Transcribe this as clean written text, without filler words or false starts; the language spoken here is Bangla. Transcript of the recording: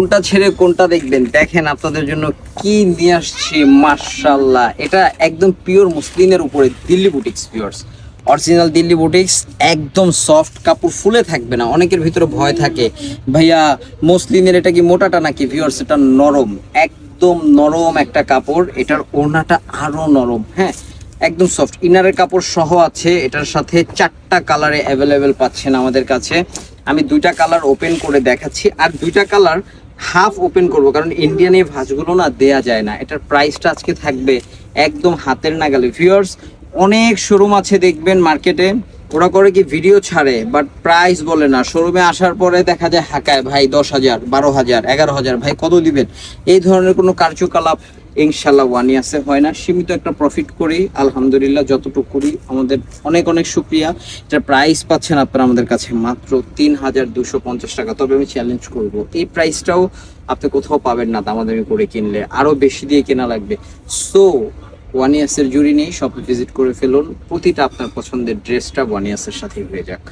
কোনটা ছেড়ে কোনটা দেখবেন, দেখেন আপনাদের জন্য কি নিয়ে আসছি। মাশাআল্লাহ, এটা একদম পিওর মুসলিনের উপরে Delhi boutiques viewers, original Delhi boutiques, একদম সফট কাপড়, ফুলে থাকবে না। অনেকের ভিতরে ভয় থাকে ভাইয়া মসলিনের এটা কি মোটাটা নাকি, ভিউয়ার্স এটা নরম, একদম নরম একটা কাপড়। এটার ওড়নাটা আরো নরম, হ্যাঁ একদম সফট। ইনারের কাপড় সহ আছে, এটার সাথে 4টা কালারে অ্যাভেলেবেল পাচ্ছেন আমাদের কাছে। আমি 2টা কালার ওপেন করে দেখাচ্ছি, আর 2টা কালার হাফ ওপেন করব, কারণ ইন্ডিয়ান এই ভাঁজগুলো না দেয়া যায় না। এটার প্রাইসটা আজকে থাকবে একদম হাতের নাগালে ভিউয়ার্স। অনেক শোরুম আছে দেখবেন মার্কেটে, ওরা করে কি ভিডিও ছাড়ে বাট প্রাইস বলে না। শোরুমে আসার পরে দেখা যায় হাকায়, ভাই 10,000, 12,000, 11,000, ভাই কত দিবেন। এই ধরনের কোনো কার্যকলাপ ইনশাল্লাহ ওয়ানিয়াসে হয় না। সীমিত একটা প্রফিট করি আলহামদুলিল্লাহ, যতটুকু করি আমাদের অনেক অনেক শুক্রিয়া। এটার প্রাইস পাচ্ছেন আপনারা আমাদের কাছে মাত্র 3,250 টাকা। তবে আমি চ্যালেঞ্জ করব, এই প্রাইসটাও আপনি কোথাও পাবেন না দামাদামি করে কিনলে, আরো বেশি দিয়ে কেনা লাগবে। সো ওয়ানিয়াসের জুড়ি নেই, শপে ভিজিট করে ফেলুন। প্রতিটা আপনার পছন্দের ড্রেসটা ওয়ানিয়াসের সাথে হয়ে যাক।